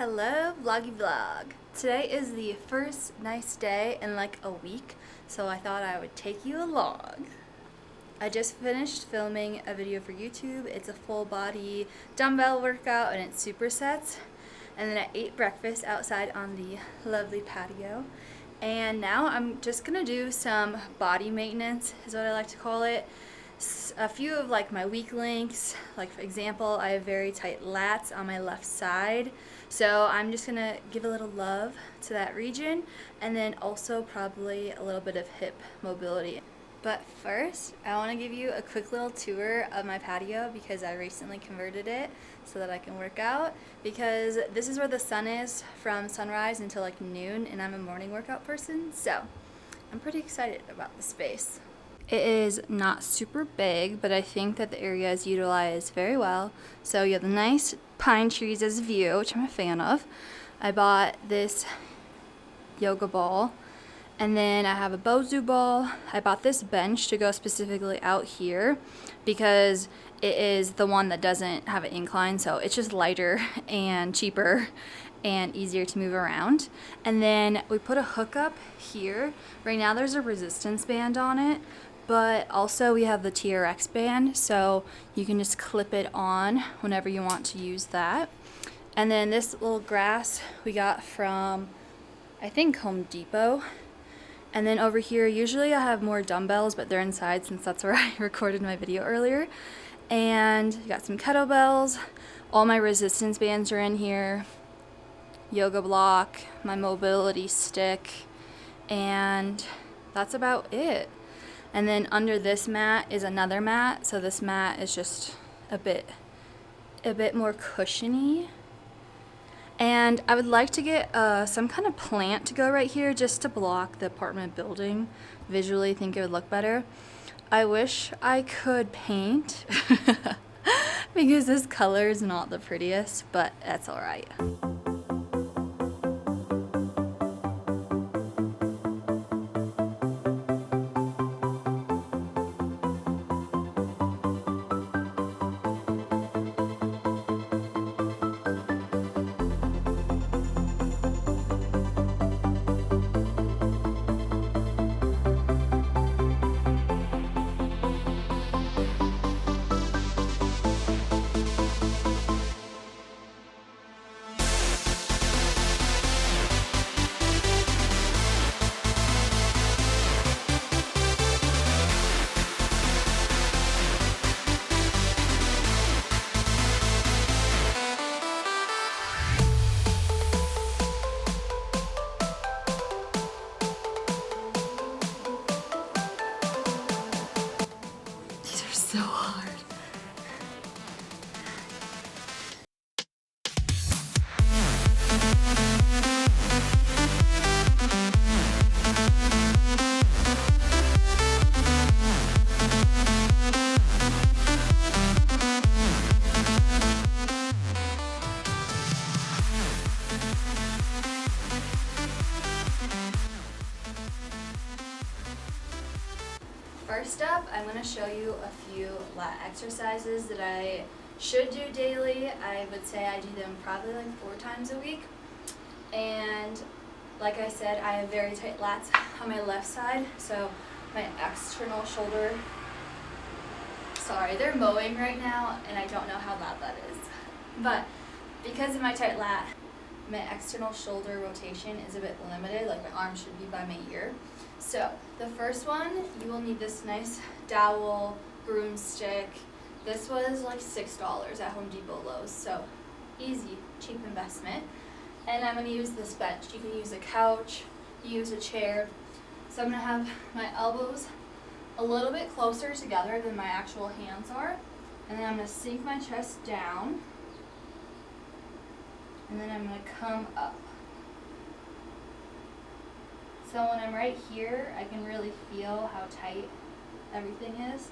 Hello, vloggy vlog. Today is the first nice day in like a week, so I thought I would take you along. I just finished filming a video for YouTube. It's a full body dumbbell workout and it's supersets. And then I ate breakfast outside on the lovely patio. And now I'm just gonna do some body maintenance, is what I like to call it. A few of like my weak links, like for example, I have very tight lats on my left side. So I'm just gonna give a little love to that region, and then also probably a little bit of hip mobility. But first, I want to give you a quick little tour of my patio because I recently converted it so that I can work out, because this is where the sun is from sunrise until like noon, and I'm a morning workout person, so I'm pretty excited about the space. It is not super big, but I think that the area is utilized very well. So you have the nice pine trees as a view, which I'm a fan of. I bought this yoga ball. And then I have a Bozu ball. I bought this bench to go specifically out here because it is the one that doesn't have an incline, so it's just lighter and cheaper and easier to move around. And then we put a hook up here. Right now there's a resistance band on it, but also we have the TRX band, so you can just clip it on whenever you want to use that. And then this little grass we got from, I think, Home Depot. And then over here, usually I have more dumbbells, but they're inside since that's where I recorded my video earlier. And you got some kettlebells. All my resistance bands are in here. Yoga block, my mobility stick, and that's about it. And then under this mat is another mat. So this mat is just a bit more cushiony. And I would like to get some kind of plant to go right here just to block the apartment building. Visually, I think it would look better. I wish I could paint because this color is not the prettiest, but that's all right. So hard. First up, I'm going to show you a few lat exercises that I should do daily. I would say I do them probably like 4 times a week. And like I said, I have very tight lats on my left side, so my external shoulder, sorry, they're mowing right now and I don't know how loud that is. But because of my tight lat, my external shoulder rotation is a bit limited, like my arm should be by my ear. So the first one, you will need this nice dowel broomstick. This was like $6 at Home Depot Lowe's, so easy, cheap investment. And I'm going to use this bench. You can use a couch, use a chair. So I'm going to have my elbows a little bit closer together than my actual hands are. And then I'm going to sink my chest down. And then I'm going to come up. So when I'm right here, I can really feel how tight everything is.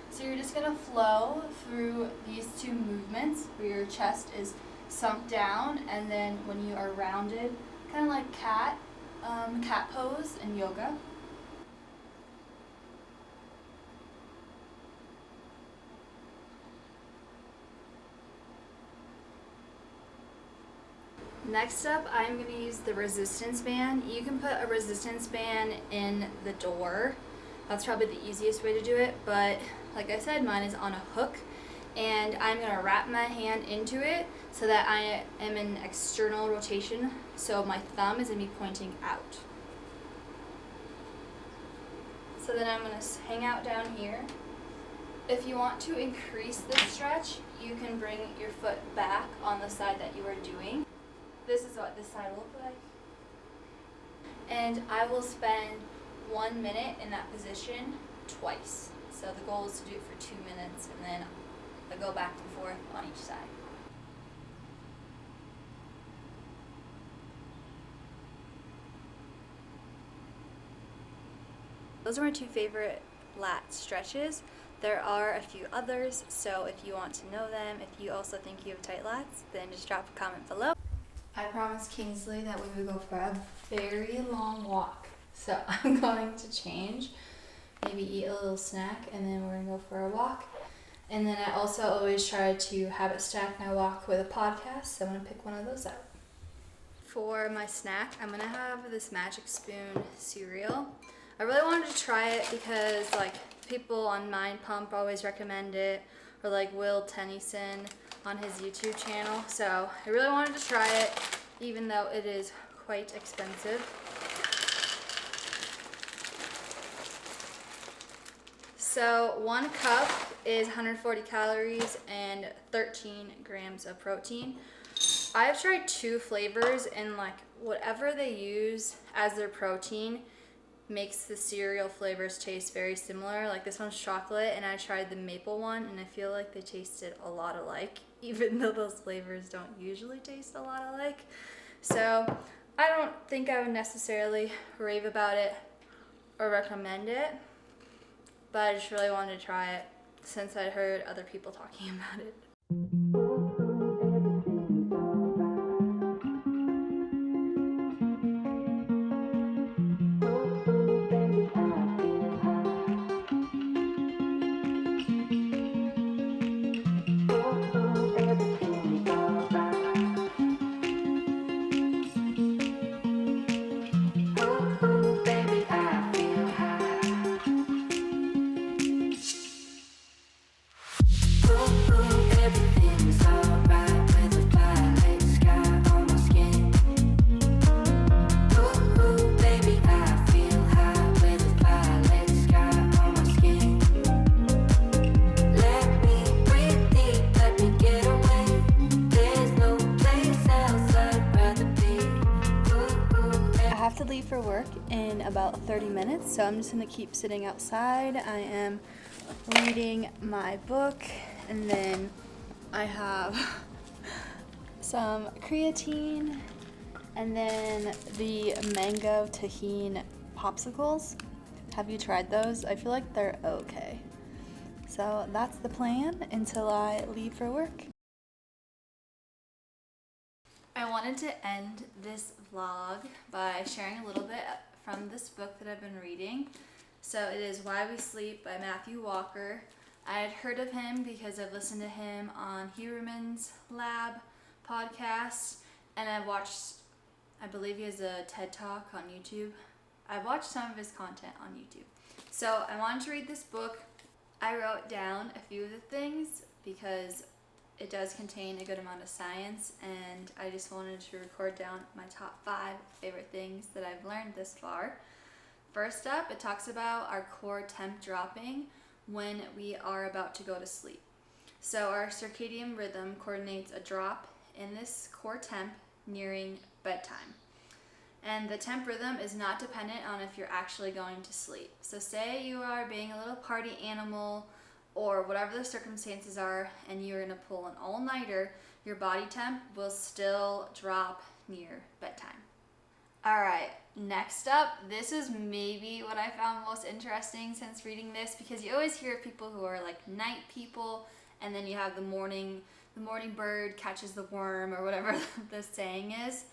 So you're just going to flow through these 2 movements where your chest is sunk down, and then when you are rounded, kind of like cat pose in yoga. Next up, I'm going to use the resistance band. You can put a resistance band in the door. That's probably the easiest way to do it, but like I said, mine is on a hook, and I'm going to wrap my hand into it so that I am in external rotation, so my thumb is going to be pointing out. So then I'm going to hang out down here. If you want to increase the stretch, you can bring your foot back on the side that you are doing. This is what this side will look like. And I will spend 1 minute in that position twice. So the goal is to do it for 2 minutes, and then I go back and forth on each side. Those are my two favorite lat stretches. There are a few others, so if you want to know them, if you also think you have tight lats, then just drop a comment below. I promised Kingsley that we would go for a very long walk, so I'm going to change, maybe eat a little snack, and then we're going to go for a walk. And then I also always try to habit stack my walk with a podcast, so I'm going to pick one of those out. For my snack, I'm going to have this Magic Spoon cereal. I really wanted to try it because like people on Mind Pump always recommend it, or like Will Tennyson on his YouTube channel. So I really wanted to try it, even though it is quite expensive. So 1 cup is 140 calories and 13 grams of protein. I've tried 2 flavors, and like whatever they use as their protein makes the cereal flavors taste very similar. Like this one's chocolate, and I tried the maple one, and I feel like they tasted a lot alike, even though those flavors don't usually taste a lot alike. So I don't think I would necessarily rave about it or recommend it, but I just really wanted to try it since I'd heard other people talking about it. For work in about 30 minutes, so I'm just going to keep sitting outside. I am reading my book, and then I have some creatine, and then the mango tahini popsicles. Have you tried those? I feel like they're okay. So that's the plan until I leave for work. I wanted to end this vlog by sharing a little bit from this book that I've been reading. So it is Why We Sleep by Matthew Walker. I had heard of him because I've listened to him on Huberman's Lab podcast, and I've watched, I believe he has a TED Talk on YouTube. I've watched some of his content on YouTube. So I wanted to read this book. I wrote down a few of the things because it does contain a good amount of science, and I just wanted to record down my top 5 favorite things that I've learned this far. First up, it talks about our core temp dropping when we are about to go to sleep. So our circadian rhythm coordinates a drop in this core temp nearing bedtime. And the temp rhythm is not dependent on if you're actually going to sleep. So say you are being a little party animal, or whatever the circumstances are, and you're gonna pull an all-nighter, your body temp will still drop near bedtime. All right, next up, this is maybe what I found most interesting since reading this, because you always hear of people who are like night people, and then you have the morning bird catches the worm, or whatever the saying is.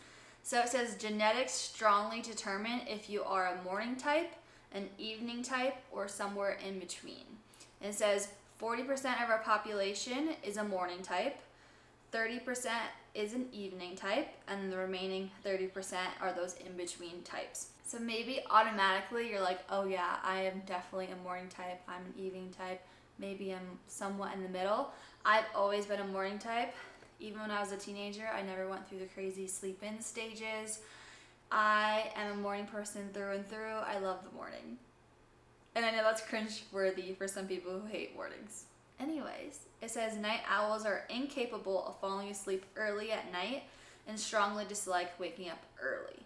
So it says genetics strongly determine if you are a morning type, an evening type, or somewhere in between. It says 40% of our population is a morning type, 30% is an evening type, and the remaining 30% are those in-between types. So maybe automatically you're like, oh yeah, I am definitely a morning type, I'm an evening type, maybe I'm somewhat in the middle. I've always been a morning type. Even when I was a teenager, I never went through the crazy sleep-in stages. I am a morning person through and through. I love the morning. And I know that's cringe-worthy for some people who hate mornings. Anyways, it says night owls are incapable of falling asleep early at night and strongly dislike waking up early.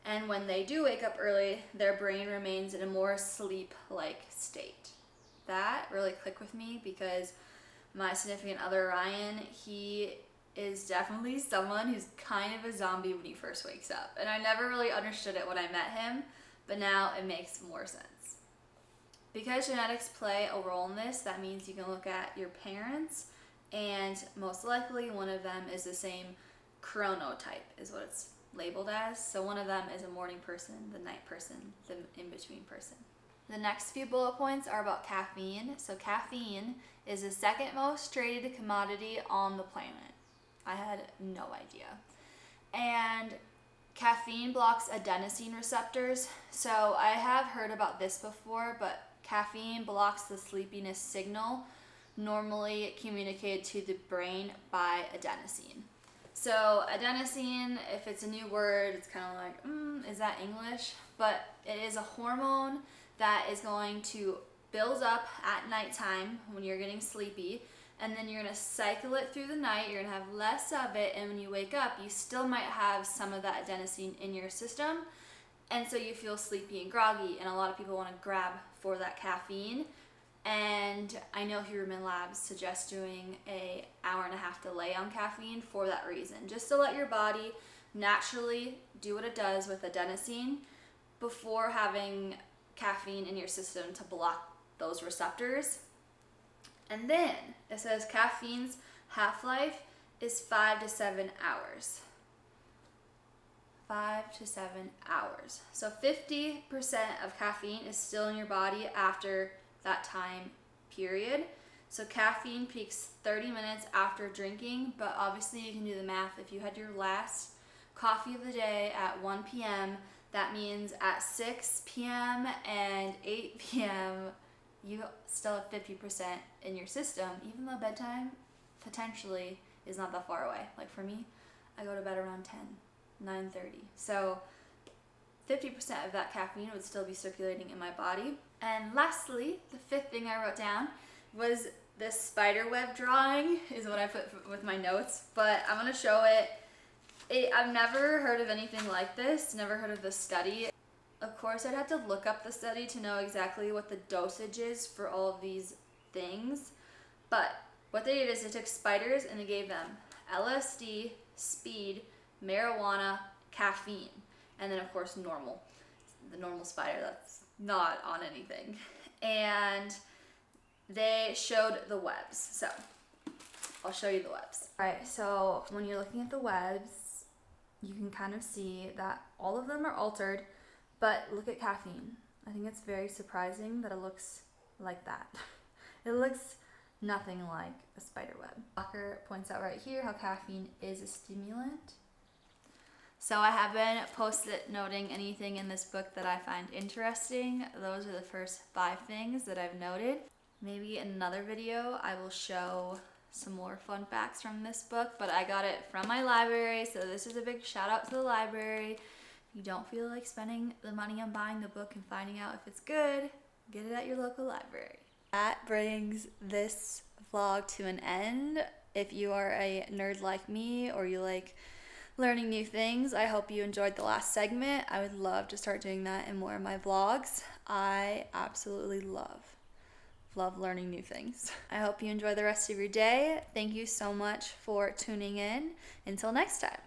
And when they do wake up early, their brain remains in a more sleep-like state. That really clicked with me because my significant other, Ryan, he is definitely someone who's kind of a zombie when he first wakes up. And I never really understood it when I met him, but now it makes more sense. Because genetics play a role in this, that means you can look at your parents, and most likely one of them is the same chronotype, is what it's labeled as. So one of them is a morning person, the night person, the in-between person. The next few bullet points are about caffeine. So caffeine is the second most traded commodity on the planet. I had no idea. And caffeine blocks adenosine receptors. So I have heard about this before, but caffeine blocks the sleepiness signal normally communicated to the brain by adenosine. So adenosine, if it's a new word, it's kind of like, is that English? But it is a hormone that is going to build up at nighttime when you're getting sleepy, and then you're going to cycle it through the night. You're going to have less of it, and when you wake up, you still might have some of that adenosine in your system, and so you feel sleepy and groggy, and a lot of people want to grab for that caffeine. And I know Huberman Labs suggests doing an hour-and-a-half delay on caffeine for that reason, just to let your body naturally do what it does with adenosine before having caffeine in your system to block those receptors. And then it says caffeine's half-life is 5 to 7 hours. 5 to 7 hours. So 50% of caffeine is still in your body after that time period. So caffeine peaks 30 minutes after drinking, but obviously you can do the math. If you had your last coffee of the day at 1 p.m., that means at 6 p.m. and 8 p.m., you still have 50% in your system, even though bedtime potentially is not that far away. Like for me, I go to bed around 9:30. So 50% of that caffeine would still be circulating in my body. And lastly, the fifth thing I wrote down was this spider web drawing is what I put with my notes, but I'm gonna show it. I've never heard of anything like this, never heard of this study. Of course, I'd have to look up the study to know exactly what the dosage is for all of these things, but what they did is they took spiders and they gave them LSD, speed, marijuana, caffeine, and then of course the normal spider that's not on anything. And they showed the webs. So I'll show you the webs. All right, so when you're looking at the webs, you can kind of see that all of them are altered, but look at caffeine. I think it's very surprising that it looks like that. It looks nothing like a spider web. Walker points out right here how caffeine is a stimulant. So I haven't post-it noting anything in this book that I find interesting. Those are the first 5 things that I've noted. Maybe in another video I will show some more fun facts from this book, but I got it from my library, so this is a big shout out to the library. If you don't feel like spending the money on buying the book and finding out if it's good, get it at your local library. That brings this vlog to an end. If you are a nerd like me or you like learning new things, I hope you enjoyed the last segment. I would love to start doing that in more of my vlogs. I absolutely love learning new things. I hope you enjoy the rest of your day. Thank you so much for tuning in. Until next time.